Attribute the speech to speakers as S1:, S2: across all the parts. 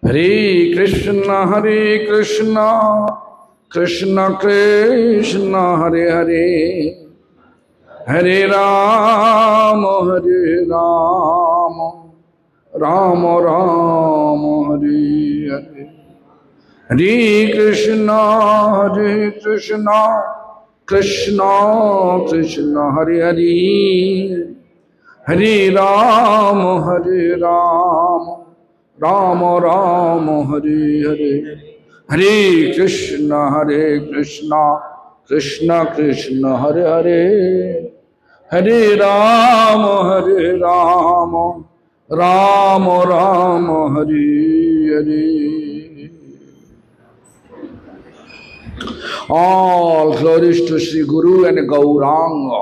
S1: Hare Krishna, Krishna Krishna, Hare Hare, Hare Rama, Rama Rama, Hare Hare. Hare Krishna, Krishna Krishna, Hare Hare, Hare Rama, Rama Rama, Hare Hare. Hare Krishna, Krishna Krishna, Hare Hare, Hare Rama, Rama Rama, Hare Hare. All glories to Sri Guru and Gauranga.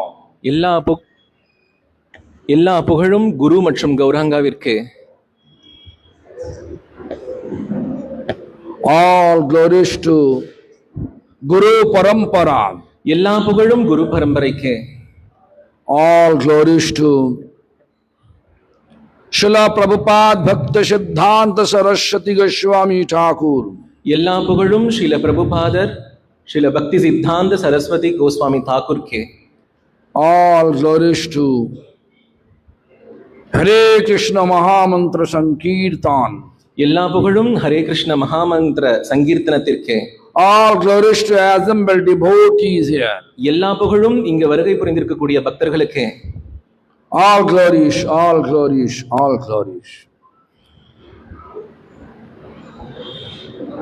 S2: எல்லா புகழும் குரு மற்றும் கௌராங்காவிற்கு.
S1: All glories to Guru Parampara.
S2: எல்லா புகழும் குரு பரம்பரைக்கு.
S1: All glories to Srila Prabhupada Bhakta Siddhanta Saraswati Goswami Thakur.
S2: எல்லா புகழும் ஸ்ரீல பிரபுபாதர் ஸ்ரீல பக்தி சித்தாந்த Saraswati Goswami தாக்கூர்க்கு.
S1: All glories to Hare Krishna Mahamantra Sankirtan.
S2: எல்லா புகழும் Hare Krishna Mahamantra சங்கீர்த்தனத்திற்கு.
S1: All glories to assembled devotees here.
S2: எல்லா புகழும் இங்கு வருகை புரிந்திருக்கக்கூடிய பக்தர்களுக்கு.
S1: All glories, all glories, all glories.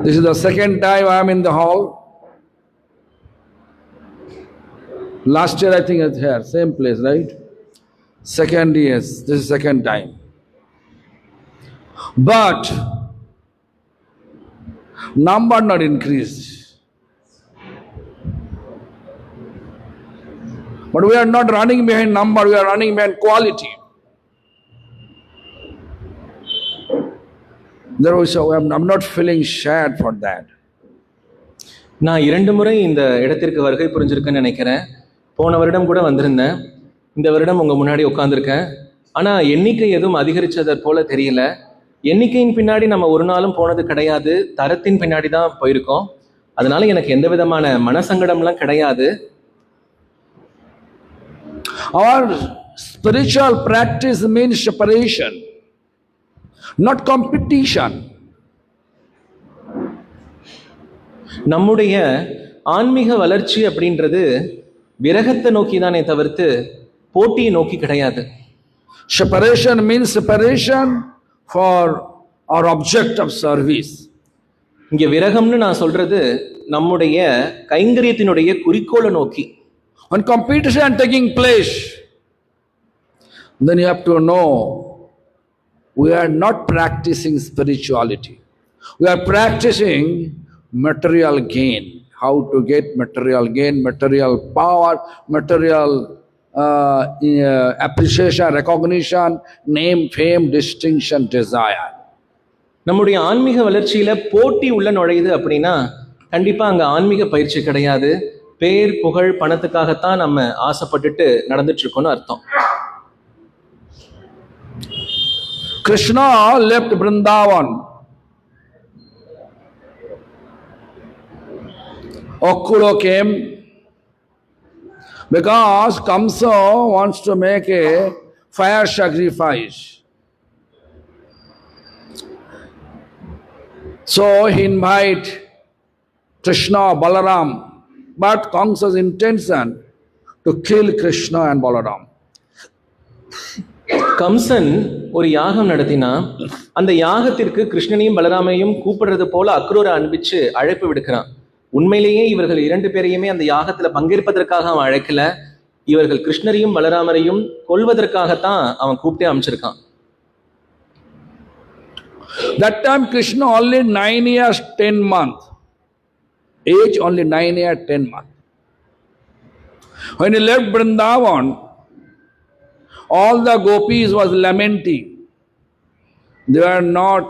S1: This is the second time I am in the hall. Last year I think it's here, same place, right? Second, yes, this is second time. But number not increased. But we are not running behind number, we are running behind quality. I'm not feeling sad for that.
S2: நான் 2 முறை இந்த இடத்திற்கு வருகை புரிஞ்சிருக்கேன்னு நினைக்கிறேன். போன வருடம் கூட வந்திருந்தேன். இந்த வருடம் உங்க முன்னாடி உட்கார்ந்துருக்கேன். ஆனால் எண்ணிக்கை எதுவும் அதிகரிச்சதை போல தெரியல. எண்ணிக்கையின் பின்னாடி நம்ம ஒரு நாளும் போனது கிடையாது, தரத்தின் பின்னாடி தான் போயிருக்கோம். அதனால எனக்கு எந்த விதமான மனசங்கடம்லாம் கிடையாது.
S1: Our spiritual practice means separation, not competition.
S2: நம்முடைய ஆன்மீக வளர்ச்சி அப்படின்றது விரகத்தை நோக்கி தானே தவிர்த்து போட்டியை நோக்கி கிடையாது.
S1: Separation means separation for our object of service.
S2: இங்க விரகம்னு நான் சொல்றது நம்முடைய கைங்கரியத்தினுடைய குறிக்கோளை நோக்கி.
S1: When competition taking place, then you have to know we are not practicing spirituality. We are practicing material gain. How to get material gain, material power, material appreciation, recognition, name, fame, distinction, desire.
S2: நம்முடைய ஆன்மீக வளர்ச்சியில போட்டி உள்ள நுழையுது அப்படின்னா கண்டிப்பா அங்க ஆன்மீக பயிற்சி கிடையாது. பேர் புகழ் பணத்துக்காகத்தான் நம்ம ஆசைப்பட்டுட்டு நடந்துட்டு இருக்கோம்னு அர்த்தம்.
S1: Krishna left Vrindavan. Akula came because Kamsa wants to make a fire sacrifice. So he invites Krishna, Balaram, but Kamsa's intention to kill Krishna and Balaram.
S2: Kamsan ஒரு யாகம் நடத்தினா அந்த யாகத்திற்கு கிருஷ்ணனையும் பலராமையும் கூப்பிடுறது போல அக்ரூரை அனுப்பிச்சு அழைப்பு விடுக்கிறான். உண்மையிலேயே இவர்கள் 2 பேரையுமே அந்த யாகத்துல பங்கேற்பதற்காக அவன் அழைக்கல, இவர்கள் கிருஷ்ணரையும் பலராமரையும் கொல்வதற்காகத்தான் அவன் கூப்பிட்டே அமைச்சிருக்கான்.
S1: That time Krishna only 9 years 10 months. Age only 9 years 10 months. When he left Vrindavan, all the gopis was lamenting. They were not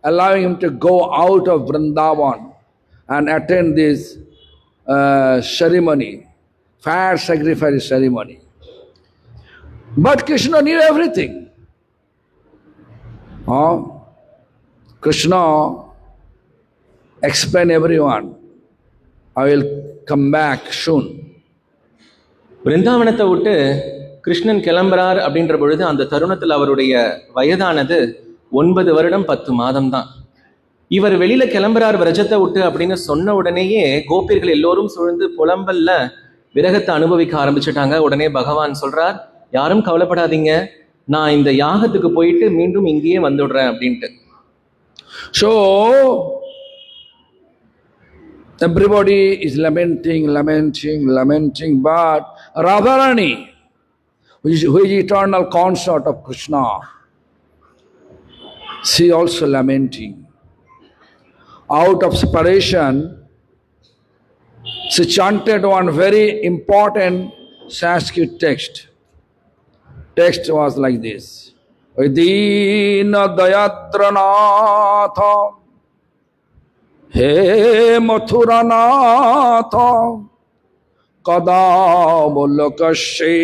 S1: allowing him to go out of Vrindavan and attend this ceremony, fire sacrifice ceremony. But Krishna knew everything. Krishna explain everyone. I will come back soon.
S2: பிருந்தாவனத்தை விட்டு கிருஷ்ணன் கிளம்புறார் அப்படின்ற பொழுது அந்த தருணத்தில் அவருடைய வயதானது 9 வருடம் 10 மாதம் தான். இவர் வெளியில கிளம்புறார் விரஜத்தை விட்டு அப்படின்னு சொன்ன உடனேயே கோபியர்கள் எல்லோரும் சூழ்ந்து புலம்பல்ல விரகத்தை அனுபவிக்க ஆரம்பிச்சுட்டாங்க. உடனே பகவான் சொல்றார், யாரும் கவலைப்படாதீங்க, நான் இந்த யாகத்துக்கு போயிட்டு மீண்டும் இங்கேயே வந்துடுறேன் அப்படின்ட்டு.
S1: So everybody is lamenting, but Radharani, who is eternal consort of Krishna, she also lamenting. Out of separation, she chanted one very important Sanskrit text. Text was like this: Dina Dayadranatha He Mathuranatha Kada Bolakashe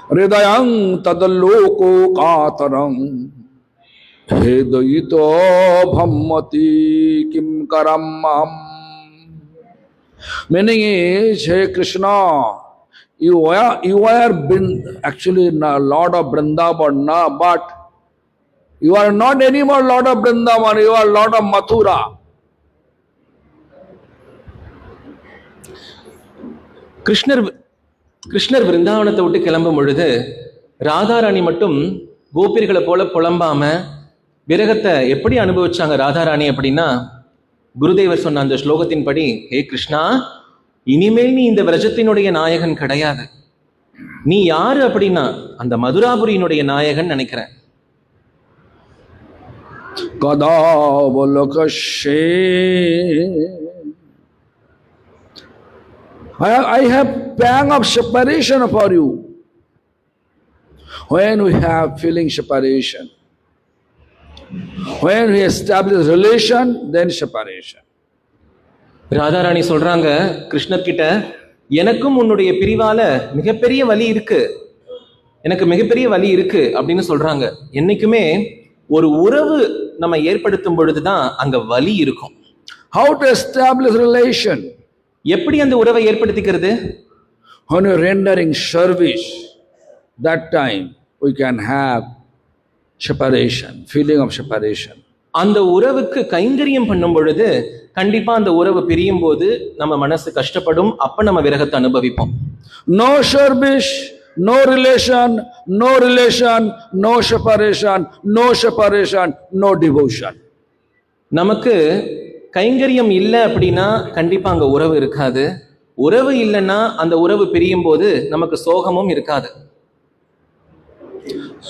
S1: Hridayang Tadaloko Katarang He Dayito Bhammati Kim Karamam. Meaning is, hey Krishna, you are actually Lord of Vrindavan, but you are not anymore Lord of Vrindavan, you are Lord of Mathura.
S2: கிருஷ்ணர் விருந்தாவனத்தை விட்டு கிளம்பும் பொழுது ராதாராணி மட்டும் கோபியர்களை போல புலம்பாம விரகத்தை எப்படி அனுபவிச்சாங்க ராதாராணி அப்படின்னா, குருதேவர் சொன்ன அந்த ஸ்லோகத்தின்படி, ஹே கிருஷ்ணா, இனிமேல் நீ இந்த விரஜத்தினுடைய நாயகன் கிடையாது. நீ யாரு அப்படின்னா அந்த மதுராபுரியினுடைய நாயகன் நினைக்கிறேன்.
S1: I have pang of separation for you. When we have feeling separation, when we establish relation, then separation.
S2: Radharani சொல்றாங்க கிருஷ்ணர் கிட்ட, எனக்கும் உன்னுடைய பிரிவால மிகப்பெரிய வலி இருக்கு, எனக்கு மிகப்பெரிய வலி இருக்கு அப்படின்னு சொல்றாங்க. என்னைக்குமே ஒரு உறவு நம்ம ஏற்படுத்தும் பொழுதுதான் அங்க வலி இருக்கும்.
S1: How to establish relation?
S2: எப்படி அந்த உறவை ஏற்படுத்திக்கிறது?
S1: When you are rendering service, that time we can have separation, feeling of separation.
S2: அந்த உறவுக்கு கைங்கரியம் பண்ணும் பொழுது கண்டிப்பா அந்த உறவு பிரியும் போது நம்ம மனசு கஷ்டப்படும். அப்ப நம்ம விரகத்தை அனுபவிப்போம்.
S1: No service, no relation, no relation, no separation, no separation, no devotion.
S2: நமக்கு கைங்கரியம் இல்லை அப்படின்னா கண்டிப்பா அங்க உறவு இருக்காது. உறவு இல்லைன்னா அந்த உறவு பிரியும் போது நமக்கு சோகமும் இருக்காது.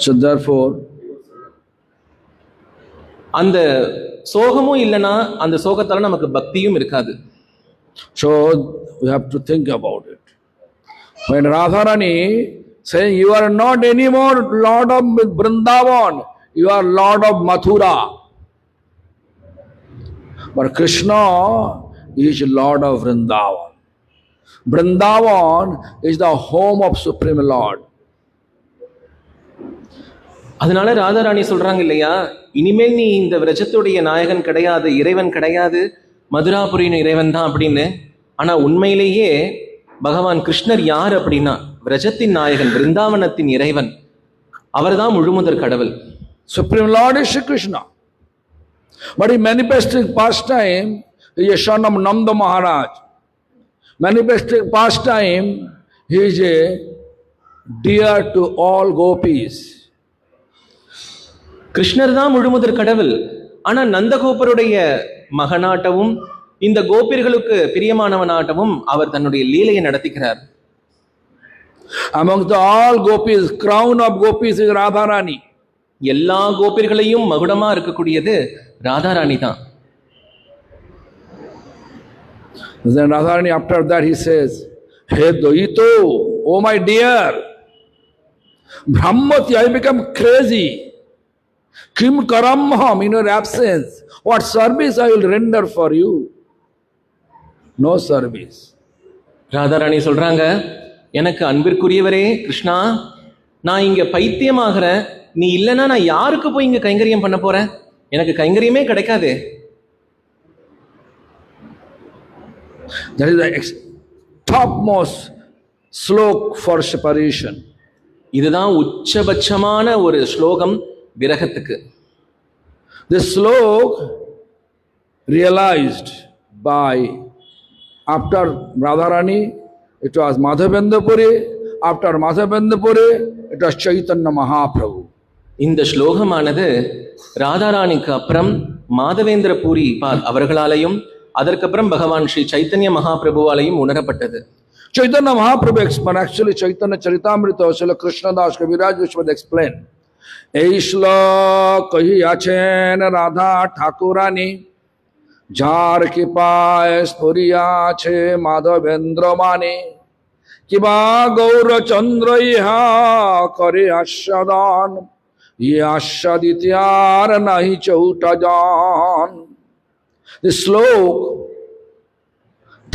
S1: So therefore,
S2: அந்த சோகமும் இல்லைன்னா அந்த சோகத்தால நமக்கு பக்தியும் இருக்காது.
S1: So we have to think about it. When Radharani saying, you are not anymore Lord of Vrindavan, you are Lord of Mathura. But Krishna is Lord of Vrindavan. Vrindavan is the home of Supreme Lord.
S2: அதனால ராதாராணி சொல்றாங்க இல்லையா, இனிமேல் நீ இந்த விரஜத்துடைய நாயகன் கிடையாது, இறைவன் கிடையாது, மதுராபுரியின் இறைவன் தான் அப்படின்னு. ஆனா உண்மையிலேயே பகவான் கிருஷ்ணர் யார் அப்படின்னா விரஜத்தின் நாயகன், விருந்தாவனத்தின் இறைவன். அவர்தான் முழுமுதற் கடவுள்.
S1: Supreme Lord is Shri Krishna. But he manifesting pastime is a son of Nanda Maharaj. Manifesting pastime, he is a dear to all gopis.
S2: கிருஷ்ணர் தான் முழுமுதற் கடவுள். ஆனா நந்தகோபருடைய மகனாட்டவும் இந்த கோபியர்களுக்கு பிரியமானவனாட்டவும் அவர் தன்னுடைய லீலையை நடத்திக்கிறார்.
S1: Among the all gopis, crown of gopis is Radharani.
S2: எல்லா கோபியர்களையும் மகுடமா இருக்கக்கூடியது ராதாராணி தான்.
S1: Then Radharani, after that he says, Hey Doito, oh my dear, Brahmati, I become crazy. Kim karamham, in your absence, what service I will render for you? No service.
S2: Radharani சொல்றாங்க, எனக்கு அன்பிற்குரியவரே கிருஷ்ணா, நான் இங்க பைத்தியமாகறேன், நீ இல்லைன்னா நான் யாருக்கு போய் இங்க கைங்கரியம் பண்ண போறேன்? எனக்கு கைங்கரியமே கிடைக்காதே.
S1: That is the topmost slok for separation.
S2: இதுதான் உச்சபட்சமான ஒரு ஸ்லோகம் விரகத்துக்கு.
S1: This slok realized by after Radharani, it was Madhavendra Puri. After Madhavendra Puri, it was Chaitanya Mahaprabhu.
S2: இந்த ஸ்லோகமானது ராதாராணிக்கு அப்புறம் மாதவேந்திர பூரி அவர்களாலையும் அதற்கப்புறம் பகவான் ஸ்ரீ சைத்தன்ய மகாபிரபுவாலையும் உணரப்பட்டது.
S1: Chaitanya Mahaprabhu explained, actually Chaitanya Charitamrita, Srila Krishnadas Kaviraj Vishwad explained, এই শ্লোক কহিয়াছেন রাধা ঠাকুরানী, যার কৃপায় স্ফুরিয়াছে মাধবেন্দ্র মানে, কিবা গৌরচন্দ্র ইহা করে আস্বাদন, ইয়ে আস্বাদিতে আর নাহি চৌটা জন. The slok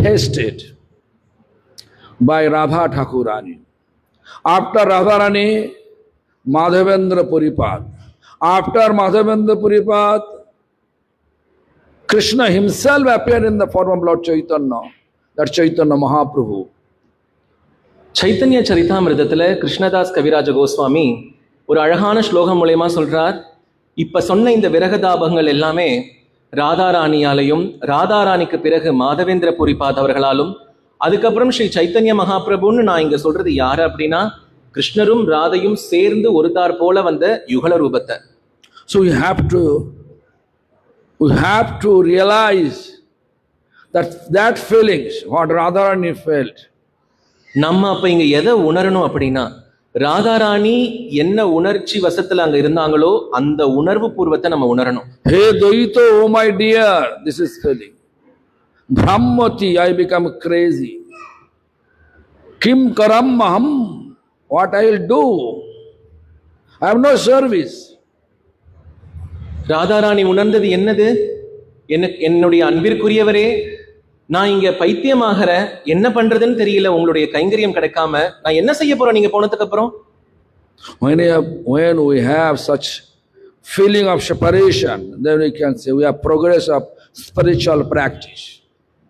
S1: tasted by Radha Thakurani. After Radharani, Madhavendra Puripad. After Madhavendra Puripad, Krishna himself appeared in the form of Lord Chaitanya, that Chaitanya Mahaprabhu.
S2: Chaitanya சரிதாமிரதத்துல Krishnadas கவிராஜ கோஸ்வாமி ஒரு அழகான ஸ்லோகம் மூலயமா சொல்றார், இப்ப சொன்ன இந்த விரகதாபங்கள் எல்லாமே ராதாராணியாலையும் ராதாராணிக்கு பிறகு மாதவேந்திர புரிபாத் அவர்களாலும் அதுக்கப்புறம் ஸ்ரீ சைத்தன்ய மகாபிரபுன்னு நான் இங்க சொல்றது யாரு அப்படின்னா கிருஷ்ணரும் ராதையும் சேர்ந்து ஒருத்தார் போல வந்த யுகல ரூபத்தை.
S1: So we have to realize that feelings what Radharani felt.
S2: நம்ம அப்ப இங்க எதை உணரணும் அப்படின்னா ராதாராணி என்ன உணர்ச்சி வசத்துல அங்க இருந்தாங்களோ அந்த உணர்வு பூர்வத்தை நம்ம உணரணும்.
S1: Hey Dvaita, oh my dear, this is feeling. Brahmati, I become crazy. Kim karam aham, what I will do? I have no service.
S2: Radharani உணர்ந்தது என்னது? என்னுடைய அன்பிற்குரியவரே, நான் இங்க பைத்தியமாகற, என்ன பண்றதுன்னு தெரியல, உங்களுடைய கைங்கரியம் கிடைக்காம நான் என்ன செய்ய போறேன் நீங்க போனதுக்கு அப்புறம்?
S1: When we have such feeling of separation, then we can say we have progress of spiritual practice.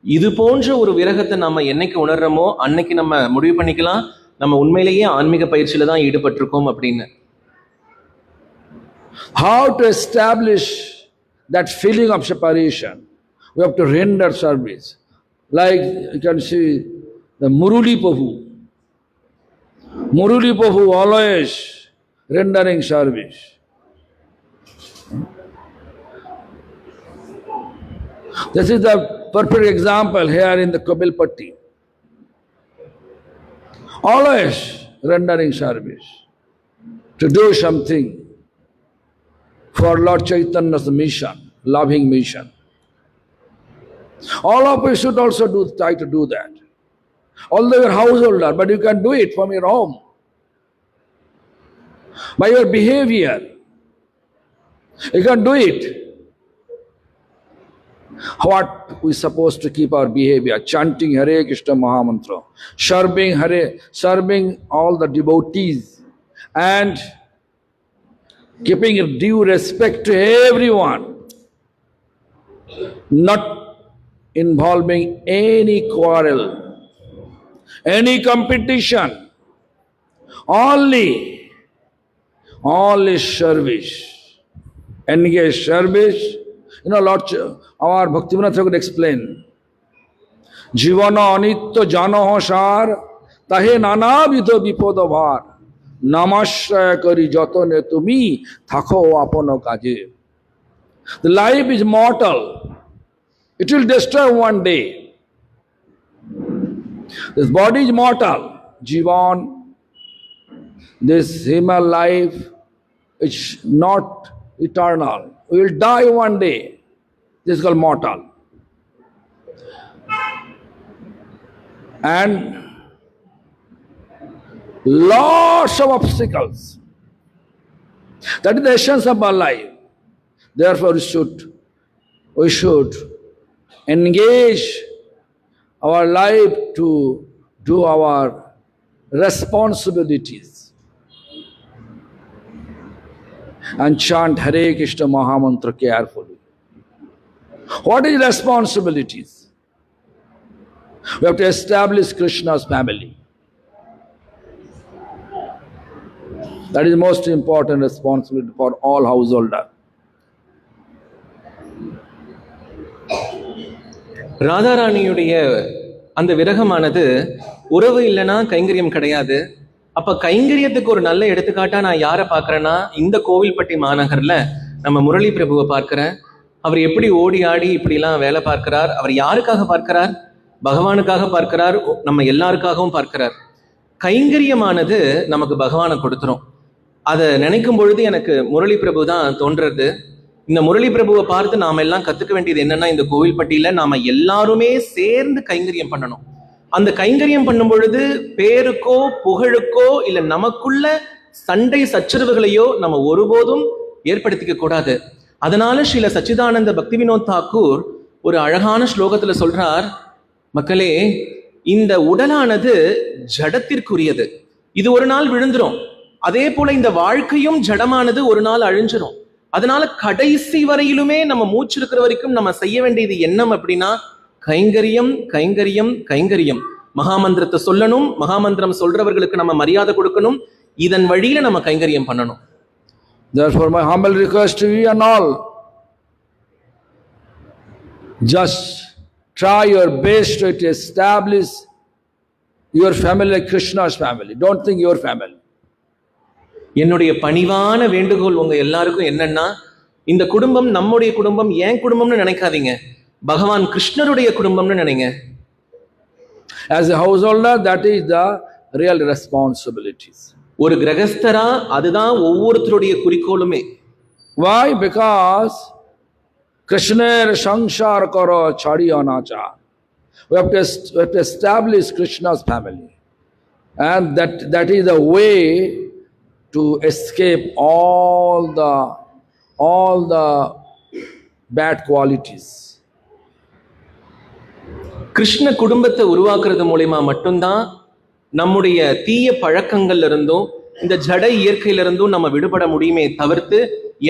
S2: இது போன்ற ஒரு விரகத்தை நம்ம என்னைக்கு உணர்றோமோ அன்னைக்கு நம்ம முடிவு பண்ணிக்கலாம் நம்ம உண்மையிலேயே ஆன்மீக பயிற்சியில தான் ஈடுபட்டிருக்கோம் அப்படின்னு.
S1: How to establish that feeling of separation? We have to render service. Like you can see the Muruli Prabhu. Muruli Prabhu always rendering service. This is the perfect example here in the Kabilpatti. Always rendering service to do something for Lord Chaitanya's mission, loving mission. All of us should also try to do that. Although you're a householder, but you can do it from your home. By your behavior, you can do it. What we supposed to keep our behavior? Chanting Hare Krishna Mahamantra, serving all the devotees, and keeping due respect to everyone, not involving any quarrel, any competition, only service. Engage service. You know, Lord, our Bhaktivinoda Thakur explained, Jivana anitya janoh sar, tahe nanavidho bipoda bhar, namastraya kari jatone tumi thako apano kaje. The life is mortal. It will destroy one day. This body is mortal. Jivan, this human life is not eternal. We will die one day. This is called mortal. And lots of obstacles. That is the essence of our life. Therefore, we should engage our life to do our responsibilities. and chant Hare Krishna Mahamantra carefully. What is responsibilities? We have to establish Krishna's family. That is the most important responsibility for all householders.
S2: ராதாராணியுடைய அந்த விரகமானது உறவு இல்லைன்னா கைங்கரியம் கிடையாது. அப்ப கைங்கரியத்துக்கு ஒரு நல்ல எடுத்துக்காட்டா நான் யாரை பார்க்கறேன்னா, இந்த கோவில்பட்டி மாநகர்ல நம்ம முரளி பிரபுவை பார்க்கிறேன். அவர் எப்படி ஓடி ஆடி இப்படிலாம் வேலை பார்க்கிறார். அவர் யாருக்காக பார்க்கிறார்? பகவானுக்காக பார்க்கிறார், நம்ம எல்லாருக்காகவும் பார்க்கிறார். கைங்கரியமானது நமக்கு பகவானை கொடுத்துரும். அதை நினைக்கும் பொழுது எனக்கு முரளி பிரபு தான் தோன்றது. இந்த முரளி பிரபுவை பார்த்து நாம எல்லாம் கத்துக்க வேண்டியது என்னன்னா, இந்த கோவில்பட்டியில நாம எல்லாருமே சேர்ந்து கைங்கரியம் பண்ணணும். அந்த கைங்கரியம் பண்ணும் பொழுது பேருக்கோ புகழுக்கோ இல்ல நமக்குள்ள சண்டை சச்சரவுகளையோ நம்ம ஒருபோதும் ஏற்படுத்திக்க கூடாது. அதனால ஸ்ரீல சச்சிதானந்த பக்தி வினோத் தாக்கூர் ஒரு அழகான ஸ்லோகத்துல சொல்றார், மக்களே, இந்த உடலானது ஜடத்திற்குரியது. இது ஒரு நாள் விழுந்துரும். அதே போல இந்த வாழ்க்கையும் ஜடமானது ஒரு நாள் அழிஞ்சிரும். அதனால கடைசி வரையிலுமே நம்ம மூச்சு இருக்கிற வரைக்கும் நம்ம செய்ய வேண்டியது என்ன அப்படின்னா, கைங்கரியம் கைங்கரியம் கைங்கரியம். மகாமந்திரத்தை சொல்லணும், மகாமந்திரம் சொல்றவர்களுக்கு நம்ம மரியாதை கொடுக்கணும், இதன் வழியில நம்ம கைங்கரியம் பண்ணணும்.
S1: Therefore, my humble request to you and all, just try your best to establish your family like Krishna's family. Don't think your family.
S2: என்னுடைய பணிவான வேண்டுகோள் உங்க எல்லாருக்கும் என்னன்னா, இந்த குடும்பம் நம்முடைய குடும்பம், ஏன் குடும்பம்னு நினைக்காதீங்க, பகவான் கிருஷ்ணருடைய குடும்பம்னு நினைங்க.
S1: As a householder, that is the real responsibilities.
S2: ஒரு கிரகஸ்தரா அதுதான் ஒவ்வொருத்தருடைய குறிக்கோளுமே.
S1: Why? Because Krishner Sangsar Karo Chadiyanacha. We have to establish Krishna's family. And that is the way to escape all the bad qualities.
S2: Krishna குடும்பத்தை உருவாக்குறது மூலமா மட்டும்தான் நம்முடைய தீய பழக்கங்கள்ல இருந்தும் இந்த ஜட இயற்கையில இருந்தும் நம்ம விடுபட முடியுமே தவிர்த்து,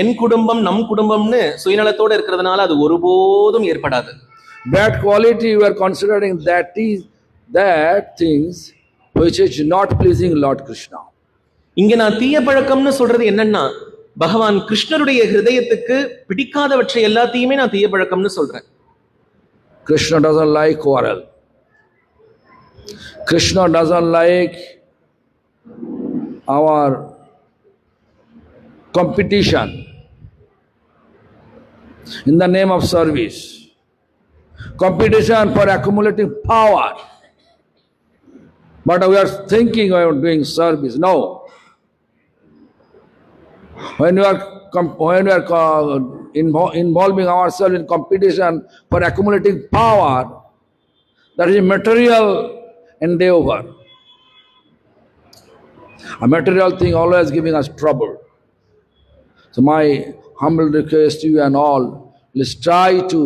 S2: என் குடும்பம் நம் குடும்பம்னு சுயநலத்தோட இருக்கிறதுனால அது ஒருபோதும் ஏற்படாது.
S1: Bad quality you are considering that things which is not pleasing Lord Krishna.
S2: இங்க நான் தீய பழக்கம்னு சொல்றது என்னன்னா, பகவான் கிருஷ்ணருடைய ஹிருதயத்துக்கு பிடிக்காதவற்றை எல்லாத்தையுமே நான் தீய பழக்கம்னு சொல்றேன்.
S1: Krishna doesn't like quarrel. Krishna doesn't like our competition in the name of service. Competition for accumulating power. But we are thinking of doing service. No. When we are involving ourselves in competition for accumulating power, that is a material endeavor. A material thing always giving us trouble. So my humble request to you and all, let's try to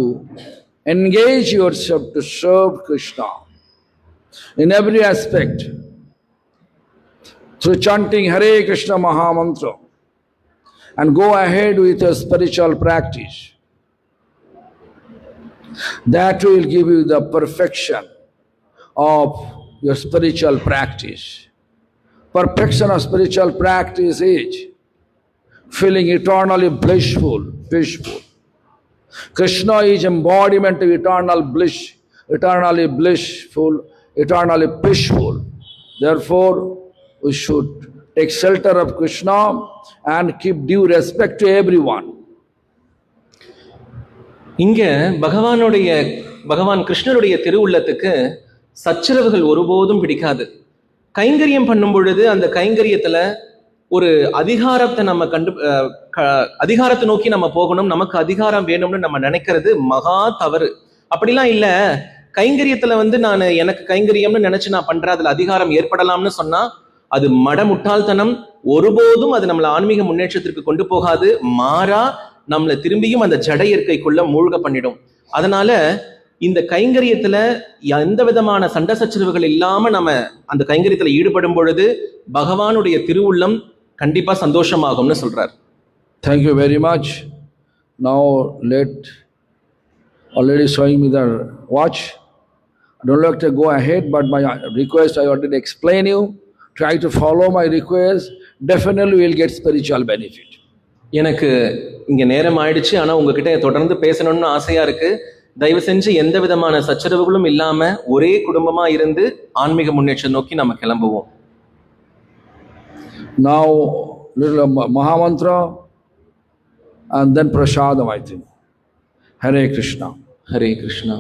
S1: engage yourself to serve Krishna in every aspect through chanting Hare Krishna Mahamantra, and go ahead with a spiritual practice. That will give you the perfection of your spiritual practice. Perfection of spiritual practice is feeling eternally blissful, peaceful. Krishna is embodiment of eternal bliss, eternally blissful, eternally peaceful. Therefore, we should take shelter of Krishna and keep due respect to everyone.
S2: இங்க பகவான் கிருஷ்ணருடைய திருவுள்ளத்துக்கு சச்சரவுகள் ஒருபோதும் பிடிக்காது. கைங்கரியம் பண்ணும் பொழுது அந்த கைங்கரியத்துல ஒரு அதிகாரத்தை நம்ம அதிகாரத்தை நோக்கி நம்ம போகணும், நமக்கு அதிகாரம் வேணும்னு நம்ம நினைக்கிறது மகா தவறு. அப்படிலாம் இல்ல, கைங்கரியத்துல நான் எனக்கு கைங்கரியம்னு நினைச்சு நான் பண்றேன், அதுல அதிகாரம் ஏற்படலாம்னு சொன்னா அது முட்டாள்தனம். ஒருபோதும் அது நம்மளை ஆன்மீக முன்னேற்றத்திற்கு கொண்டு போகாது. மாறா நம்மளை திரும்பியும் அந்த ஜட இயற்கைக்குள்ள மூழ்க பண்ணிடும். அதனால இந்த கைங்கரியத்துல எந்த விதமான சண்டை சச்சரவுகள் இல்லாம நம்ம அந்த கைங்கரியத்துல ஈடுபடும் பொழுது பகவானுடைய திருவுள்ளம் கண்டிப்பா சந்தோஷமாகும்னு சொல்றார்.
S1: Thank you very much. Now already showing me the watch. I don't like to go ahead, but my request I already explain you. Try to follow my request. Definitely will get spiritual benefit.
S2: எனக்கு இங்க நேரம் ஆயிடுச்சு, ஆனா உங்ககிட்ட தொடர்ந்து பேசணும்னு ஆசையா இருக்கு. தயவு செஞ்சு எந்த விதமான சச்சரவுகளும் இல்லாம ஒரே குடும்பமா இருந்து ஆன்மீக முன்னேற்றம் நோக்கி நம்ம கிளம்புவோம்.
S1: Now little Mahamantra and then Prasadam, I think. Hare Krishna.
S2: Hare Krishna.